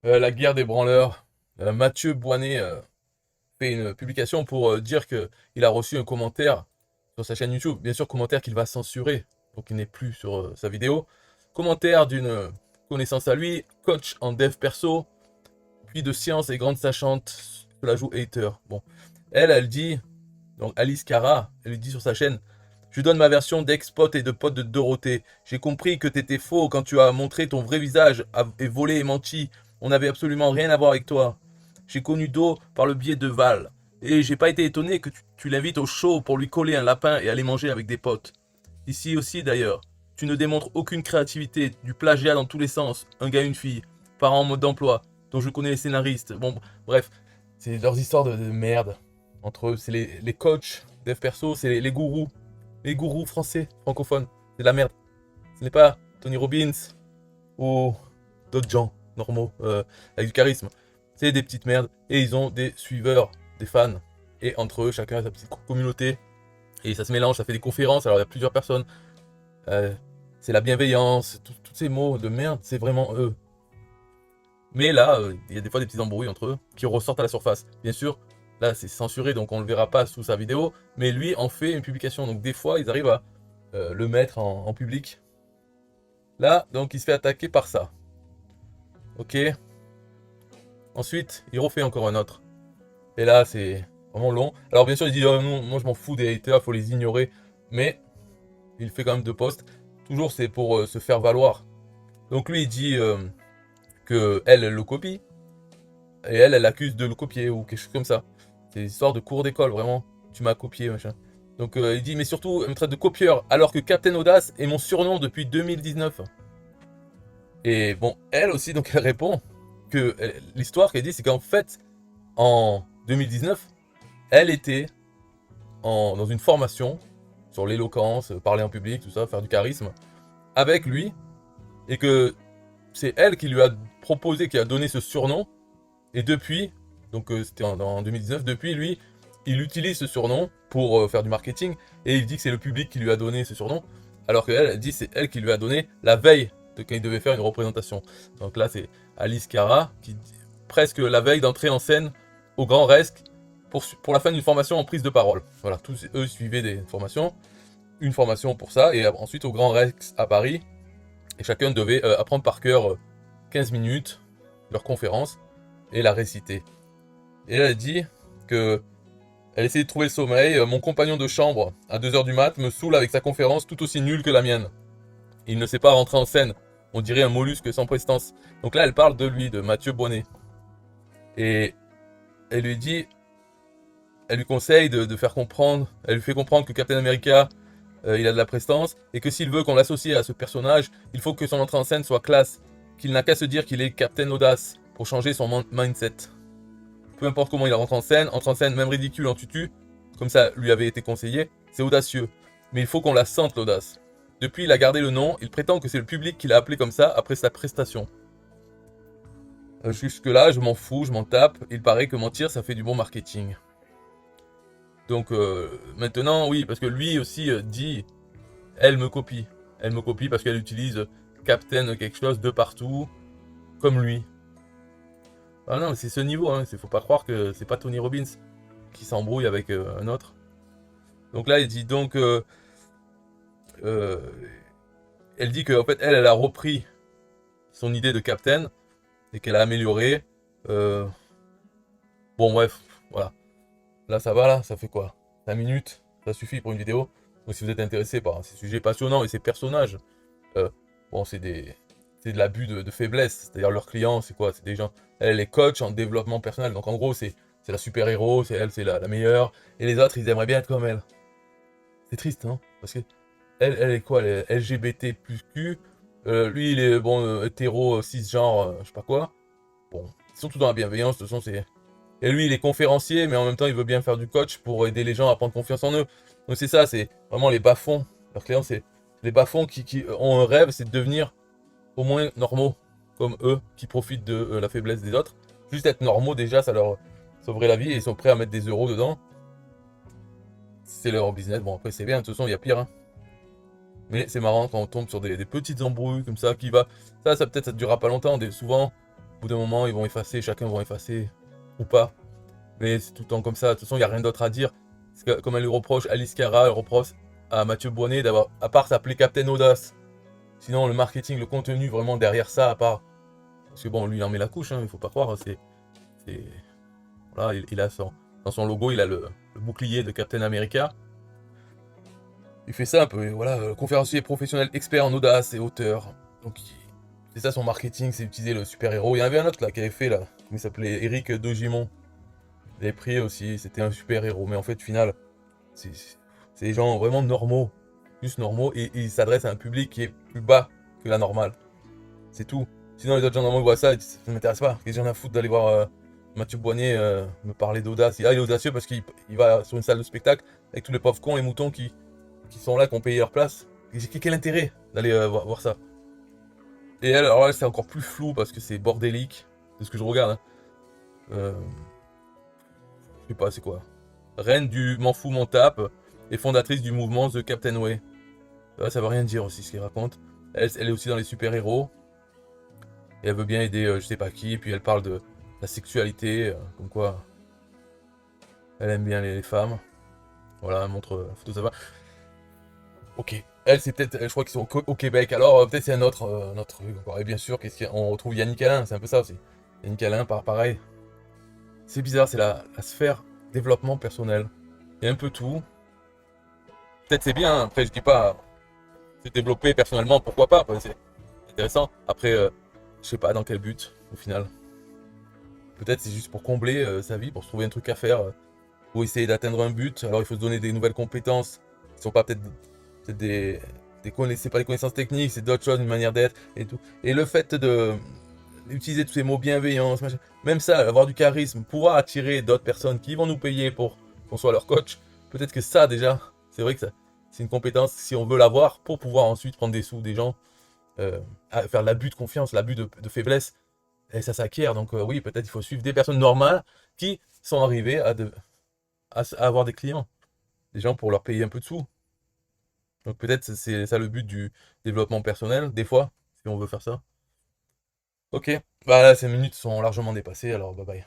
La guerre des branleurs. Mathieu Boinet fait une publication pour dire que il a reçu un commentaire sur sa chaîne YouTube. Bien sûr, commentaire qu'il va censurer, donc il n'est plus sur sa vidéo. Commentaire d'une connaissance à lui, coach en dev perso, puis de science et grande sachante, cela joue hater. Bon, elle dit, donc Alice Cara, elle lui dit sur sa chaîne, je donne ma version d'ex-pote et de pote de Dorothée. J'ai compris que t'étais faux quand tu as montré ton vrai visage et volé et menti. On n'avait absolument rien à voir avec toi. J'ai connu Do par le biais de Val. Et j'ai pas été étonné que tu l'invites au show pour lui coller un lapin et aller manger avec des potes. Ici aussi d'ailleurs. Tu ne démontres aucune créativité, du plagiat dans tous les sens. Un gars, une fille, parents en mode d'emploi, dont je connais les scénaristes. Bon, bref, c'est leurs histoires de merde. Entre eux, c'est les coachs, dev perso, c'est les gourous. Les gourous français, francophones. C'est de la merde. Ce n'est pas Tony Robbins ou d'autres gens normaux avec du charisme. C'est des petites merdes et ils ont des suiveurs, des fans. Et entre eux, chacun a sa petite communauté. Et ça se mélange, ça fait des conférences. Alors il y a plusieurs personnes. Euh, c'est la bienveillance, tous ces mots de merde, c'est vraiment eux. Mais là, il y a des fois des petits embrouilles entre eux qui ressortent à la surface. Bien sûr, là c'est censuré donc on ne le verra pas sous sa vidéo. Mais lui en fait une publication. Donc des fois ils arrivent à le mettre en public. Là, donc il se fait attaquer par ça. Ok. Ensuite, il refait encore un autre. Et là, c'est vraiment long. Alors bien sûr, il dit oh, non, moi je m'en fous des haters, faut les ignorer. Mais il fait quand même deux posts. Toujours c'est pour se faire valoir. Donc lui il dit que elle le copie. Et elle l'accuse de le copier ou quelque chose comme ça. C'est une histoire de cours d'école, vraiment. Tu m'as copié, machin. Donc il dit, mais surtout, elle me traite de copieur, alors que Captain Audace est mon surnom depuis 2019. Et bon, elle aussi, donc elle répond que l'histoire qu'elle dit, c'est qu'en fait, en 2019, elle était dans une formation sur l'éloquence, parler en public, tout ça, faire du charisme, avec lui, et que c'est elle qui lui a proposé, qui a donné ce surnom, et depuis, donc c'était en 2019, depuis lui, il utilise ce surnom pour faire du marketing, et il dit que c'est le public qui lui a donné ce surnom, alors qu'elle elle dit que c'est elle qui lui a donné la veille de quand il devait faire une représentation. Donc là c'est Alice Cara qui dit presque la veille d'entrer en scène au Grand Resque pour la fin d'une formation en prise de parole. Voilà, tous eux suivaient des formations, une formation pour ça, et ensuite au Grand Rex à Paris, et chacun devait apprendre par cœur 15 minutes leur conférence et la réciter. Et elle a dit que elle essayait de trouver le sommeil. Mon compagnon de chambre, à 2 heures du mat, me saoule avec sa conférence tout aussi nulle que la mienne. Il ne sait pas rentrer en scène. On dirait un mollusque sans prestance. Donc là, elle parle de lui, de Mathieu Bonnet. Et elle lui dit, elle lui conseille de faire comprendre, elle lui fait comprendre que Captain America, il a de la prestance, et que s'il veut qu'on l'associe à ce personnage, il faut que son entrée en scène soit classe, qu'il n'a qu'à se dire qu'il est Captain Audace, pour changer son mindset. Peu importe comment il rentre en scène même ridicule en tutu, comme ça lui avait été conseillé, c'est audacieux. Mais il faut qu'on la sente l'audace. Depuis, il a gardé le nom, il prétend que c'est le public qui l'a appelé comme ça après sa prestation. Jusque-là, je m'en fous, je m'en tape, il paraît que mentir, ça fait du bon marketing. Donc maintenant, oui, parce que lui aussi dit, elle me copie. Elle me copie parce qu'elle utilise Captain quelque chose de partout, comme lui. Ah non, mais c'est ce niveau, hein. Faut pas croire que c'est pas Tony Robbins qui s'embrouille avec un autre. Donc là, il dit donc, euh, elle dit qu'en fait, elle a repris son idée de Captain et qu'elle a amélioré. Euh, bon, bref, voilà. Là, ça va, là, ça fait quoi 5 minutes, ça suffit pour une vidéo. Donc si vous êtes intéressé par ces sujets passionnants et ces personnages, euh, bon, c'est de l'abus de faiblesse. C'est-à-dire leurs clients, c'est quoi? C'est des gens, elle est coach en développement personnel. Donc en gros, c'est la super-héros, c'est elle, c'est la meilleure. Et les autres, ils aimeraient bien être comme elle. C'est triste, hein. Parce que elle est quoi? Elle est LGBT plus Q. Lui, il est bon, hétéro, cisgenre, je sais pas quoi. Bon, ils sont tous dans la bienveillance, de toute façon, c'est. Et lui, il est conférencier, mais en même temps, il veut bien faire du coach pour aider les gens à prendre confiance en eux. Donc c'est ça, c'est vraiment les bas-fonds. Leurs clients, c'est les bas-fonds qui ont un rêve, c'est de devenir au moins normaux, comme eux, qui profitent de la faiblesse des autres. Juste être normaux, déjà, ça leur sauverait la vie et ils sont prêts à mettre des euros dedans. C'est leur business. Bon, après, c'est bien, de toute façon, il y a pire, hein. Mais c'est marrant quand on tombe sur des petites embrouilles comme ça qui va. Ça peut-être ça durera pas longtemps. Souvent, au bout d'un moment, ils vont effacer, chacun vont effacer, ou pas. Mais c'est tout le temps comme ça. De toute façon, il n'y a rien d'autre à dire. Parce que, comme elle lui reproche, Alice Cara, elle reproche à Mathieu Bonnet d'avoir, à part s'appeler Captain Audace. Sinon, le marketing, le contenu vraiment derrière ça, à part. Parce que bon, lui, il en met la couche, hein, il faut pas croire. Voilà, il a dans son logo, il a le bouclier de Captain America. Il fait ça un peu, voilà, conférencier professionnel expert en audace et auteur. Donc, c'est ça son marketing, c'est utiliser le super-héros. Il y en avait un autre là qui avait fait là, il s'appelait Eric Dogimon. Il avait pris aussi, c'était un super-héros, mais en fait, au final, c'est des gens vraiment normaux, juste normaux, et ils s'adressent à un public qui est plus bas que la normale. C'est tout. Sinon, les autres gens normaux voient ça, ils disent, ça ne m'intéresse pas. Les gens à foutre d'aller voir Mathieu Boignet me parler d'audace. Il est audacieux parce qu'il va sur une salle de spectacle avec tous les pauvres cons, les moutons qui sont là, qui ont payé leur place. Quel intérêt d'aller voir ça? Et elle, alors là, c'est encore plus flou parce que c'est bordélique, de ce que je regarde. Hein. Je sais pas, c'est quoi? Reine du M'en fous, m'en tape et fondatrice du mouvement The Captain Way. Ça veut rien dire aussi ce qu'elle raconte. Elle est aussi dans les super-héros. Et elle veut bien aider je sais pas qui. Et puis elle parle de la sexualité, comme quoi elle aime bien les femmes. Voilà, elle montre photo de sa femme. Ok. Elle, c'est peut-être, je crois qu'ils sont au Québec. Alors, peut-être c'est un autre truc encore. Et bien sûr, on retrouve Yannick Alain, c'est un peu ça aussi. Yannick Alain, pareil. C'est bizarre, c'est la sphère développement personnel. Il y a un peu tout. Peut-être c'est bien, hein. Après je dis pas se développer personnellement, pourquoi pas, c'est intéressant. Après, je sais pas dans quel but, au final. Peut-être c'est juste pour combler sa vie, pour se trouver un truc à faire, ou essayer d'atteindre un but. Alors il faut se donner des nouvelles compétences, qui sont pas peut-être c'est pas des connaissances techniques, c'est d'autres choses, une manière d'être et tout. Et le fait d'utiliser tous ces mots bienveillance, même ça, avoir du charisme, pouvoir attirer d'autres personnes qui vont nous payer pour qu'on soit leur coach, peut-être que ça déjà, c'est vrai que c'est une compétence si on veut l'avoir pour pouvoir ensuite prendre des sous des gens, à faire l'abus de confiance, l'abus de faiblesse, et ça s'acquiert. Donc oui, peut-être il faut suivre des personnes normales qui sont arrivées à avoir des clients, des gens pour leur payer un peu de sous. Donc peut-être c'est ça le but du développement personnel, des fois, si on veut faire ça. Ok, bah là ces minutes sont largement dépassées, alors bye bye.